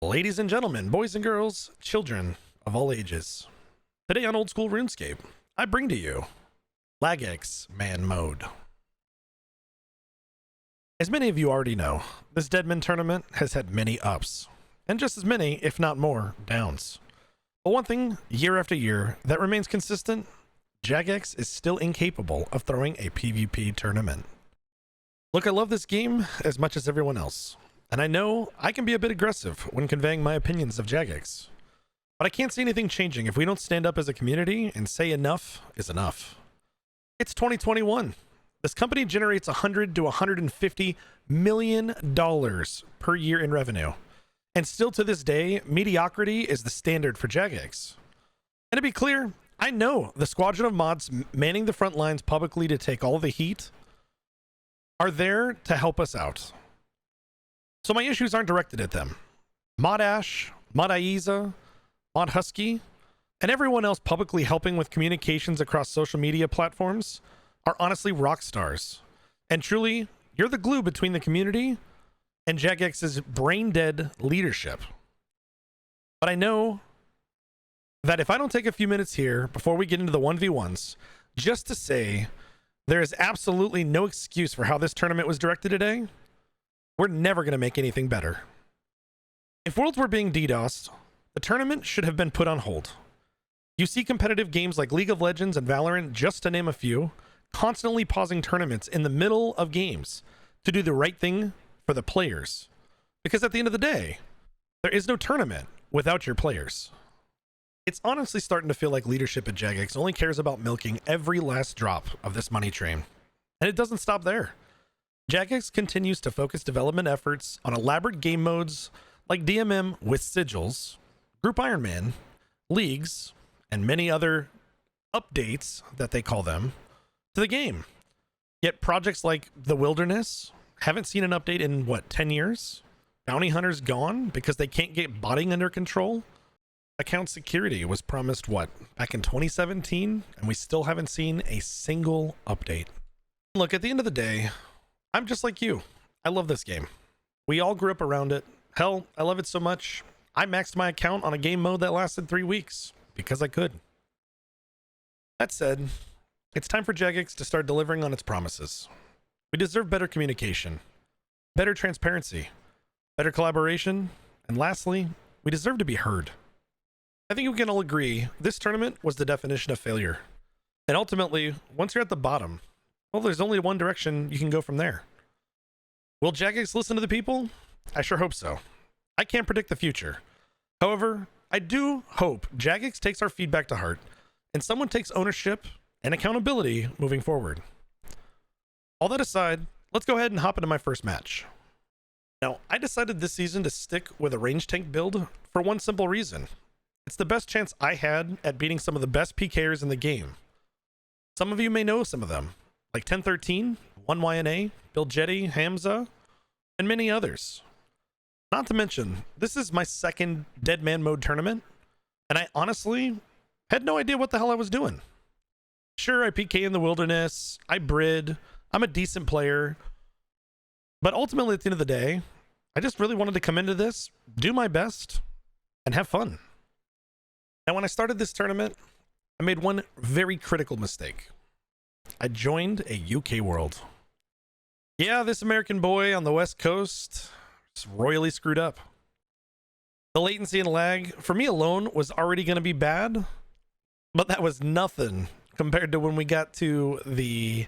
Ladies and gentlemen, boys and girls, children of all ages, today on Old School RuneScape, I bring to you Lagx Man Mode. As many of you already know, this Deadman tournament has had many ups, and just as many, if not more, downs. But one thing, year after year, that remains consistent, Jagex is still incapable of throwing a PvP tournament. Look, I love this game as much as everyone else. And I know I can be a bit aggressive when conveying my opinions of Jagex, but I can't see anything changing if we don't stand up as a community and say enough is enough. It's 2021. This company generates $100 to $150 million per year in revenue. And still to this day, mediocrity is the standard for Jagex. And to be clear, I know the squadron of mods manning the front lines publicly to take all the heat are there to help us out. So my issues aren't directed at them. Mod Ash, Mod Aiza, Mod Husky, and everyone else publicly helping with communications across social media platforms are honestly rock stars. And truly, you're the glue between the community and Jagex's brain-dead leadership. But I know that if I don't take a few minutes here before we get into the 1v1s, just to say there is absolutely no excuse for how this tournament was directed today, we're never going to make anything better. If worlds were being DDoSed, the tournament should have been put on hold. You see competitive games like League of Legends and Valorant, just to name a few, constantly pausing tournaments in the middle of games to do the right thing for the players. Because at the end of the day, there is no tournament without your players. It's honestly starting to feel like leadership at Jagex only cares about milking every last drop of this money train. And it doesn't stop there. Jagex continues to focus development efforts on elaborate game modes like DMM with sigils, Group Ironman, leagues, and many other updates that they call them to the game. Yet projects like The Wilderness haven't seen an update in, 10 years? Bounty Hunters gone because they can't get botting under control? Account security was promised, back in 2017? And we still haven't seen a single update. Look, at the end of the day, I'm just like you. I love this game. We all grew up around it. Hell, I love it so much, I maxed my account on a game mode that lasted 3 weeks because I could. That said, it's time for Jagex to start delivering on its promises. We deserve better communication, better transparency, better collaboration, and lastly, we deserve to be heard. I think we can all agree this tournament was the definition of failure. And ultimately, once you're at the bottom, well, there's only one direction you can go from there. Will Jagex listen to the people? I sure hope so. I can't predict the future. However, I do hope Jagex takes our feedback to heart and someone takes ownership and accountability moving forward. All that aside, let's go ahead and hop into my first match. Now, I decided this season to stick with a range tank build for one simple reason. It's the best chance I had at beating some of the best PKers in the game. Some of you may know some of them, like 1013, 1YNA, Bill Jetty, Hamza, and many others. Not to mention, this is my second Deadman mode tournament, and I honestly had no idea what the hell I was doing. Sure, I PK in the Wilderness, I brid, I'm a decent player, but ultimately at the end of the day, I just really wanted to come into this, do my best, and have fun. Now, when I started this tournament, I made one very critical mistake. I joined a UK world. Yeah, this American boy on the West Coast is royally screwed up. The latency and lag, for me alone, was already going to be bad, but that was nothing compared to when we got to the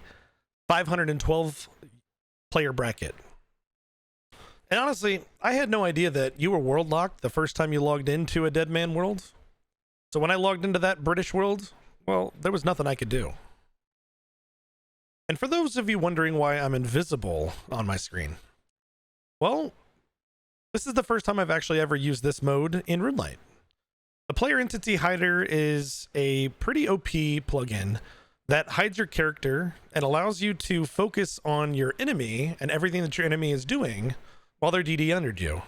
512 player bracket. And honestly, I had no idea that you were world locked the first time you logged into a Deadman world. So when I logged into that British world, well, there was nothing I could do. And for those of you wondering why I'm invisible on my screen, well, this is the first time I've actually ever used this mode in RuneLite. The Player Entity Hider is a pretty OP plugin that hides your character and allows you to focus on your enemy and everything that your enemy is doing while they're DD undered you.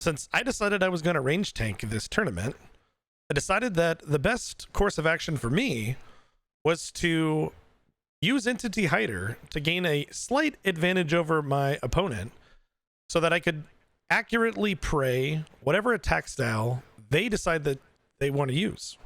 Since I decided I was going to range tank this tournament, I decided that the best course of action for me was to use Entity Hider to gain a slight advantage over my opponent so that I could accurately pray whatever attack style they decide that they want to use.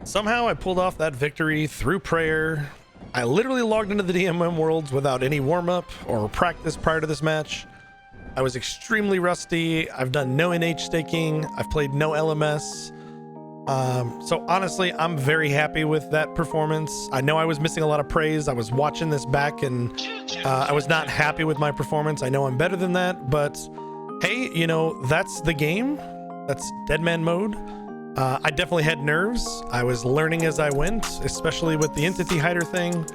Somehow I pulled off that victory through prayer. I literally logged into the DMM Worlds without any warm-up or practice prior to this match. I was extremely rusty. I've done no NH staking. I've played no LMS. So honestly, I'm very happy with that performance. I know I was missing a lot of praise. I was watching this back and I was not happy with my performance. I know I'm better than that, but hey, you know, that's the game. That's Deadman mode. I definitely had nerves. I was learning as I went, especially with the entity hider thing.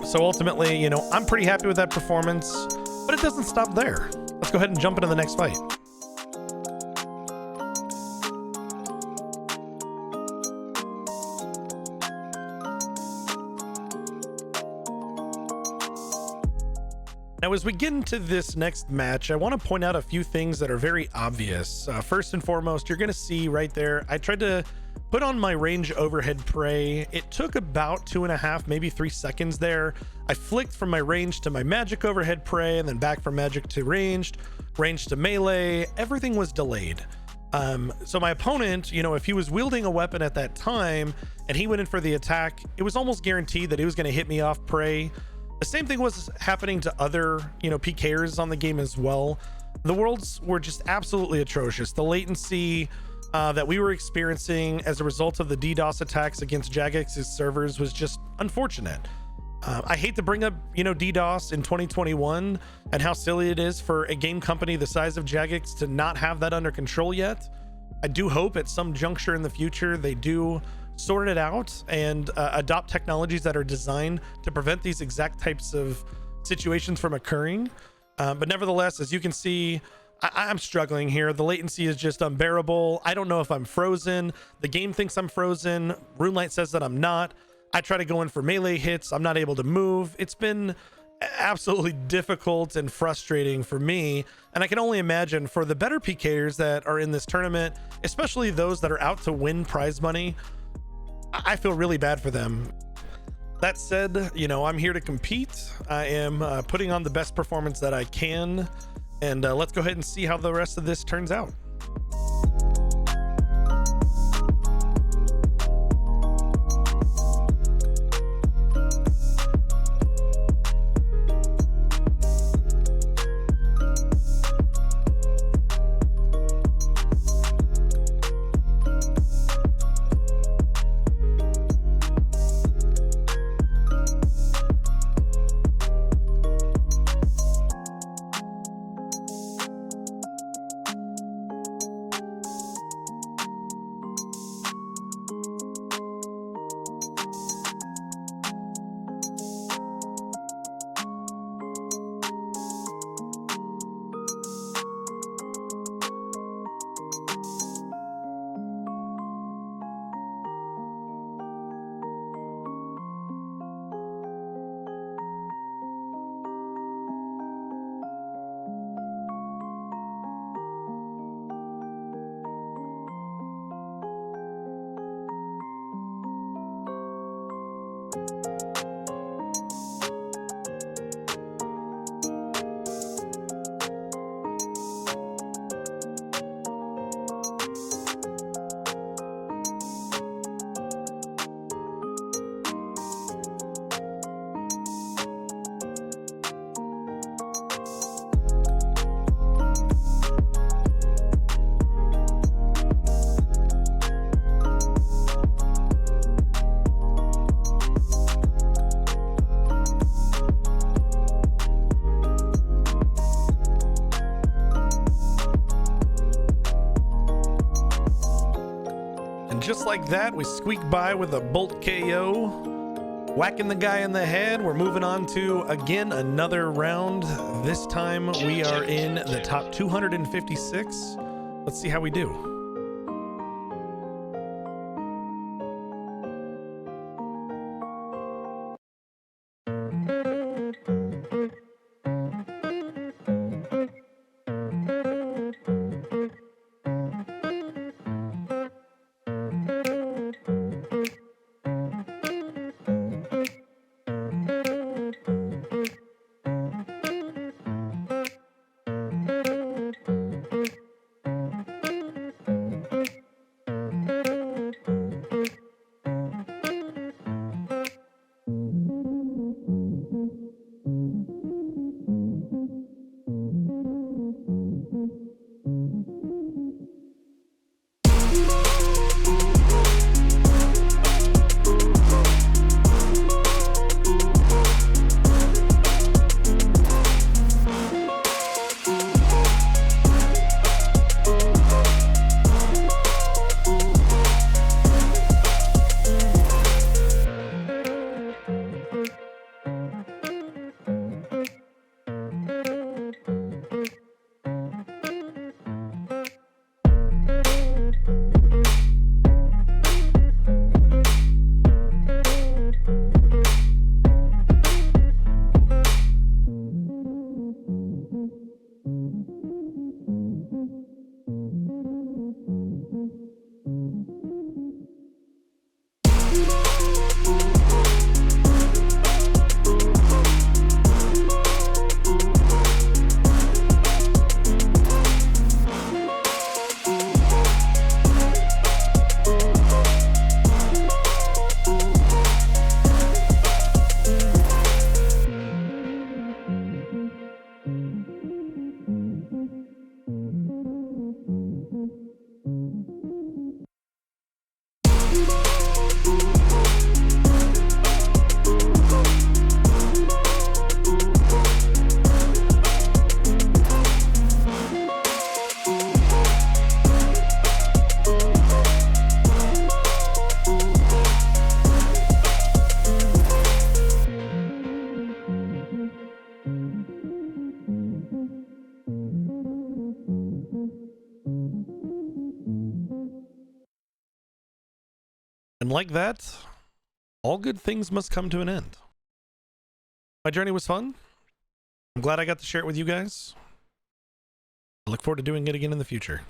So ultimately, you know, I'm pretty happy with that performance, but it doesn't stop there. Let's go ahead and jump into the next fight. Now, as we get into this next match, I want to point out a few things that are very obvious. First and foremost, you're going to see right there, I tried to put on my range overhead prey. It took about 2.5, maybe 3 seconds there. I flicked from my range to my magic overhead prey and then back from magic to ranged to melee. Everything was delayed. So my opponent, you know, if he was wielding a weapon at that time and he went in for the attack, it was almost guaranteed that he was going to hit me off prey. The same thing was happening to other, you know, PKers on the game as well. The worlds were just absolutely atrocious. The latency that we were experiencing as a result of the DDoS attacks against Jagex's servers was just unfortunate. I hate to bring up, you know, DDoS in 2021 and how silly it is for a game company the size of Jagex to not have that under control yet. I do hope at some juncture in the future they do sort it out and adopt technologies that are designed to prevent these exact types of situations from occurring. But nevertheless, as you can see, I'm struggling here. The latency is just unbearable. I don't know if I'm frozen. The game thinks I'm frozen. RuneLite says that I'm not. I try to go in for melee hits. I'm not able to move. It's been absolutely difficult and frustrating for me. And I can only imagine for the better PKers that are in this tournament, especially those that are out to win prize money, I feel really bad for them. That said, you know, I'm here to compete. I am putting on the best performance that I can. And let's go ahead and see how the rest of this turns out. like that, we squeak by with a bolt KO, whacking the guy in the head. We're moving on to, again, another round. This time we are in the top 256. Let's see how we do. And like that, all good things must come to an end. My journey was fun. I'm glad I got to share it with you guys. I look forward to doing it again in the future.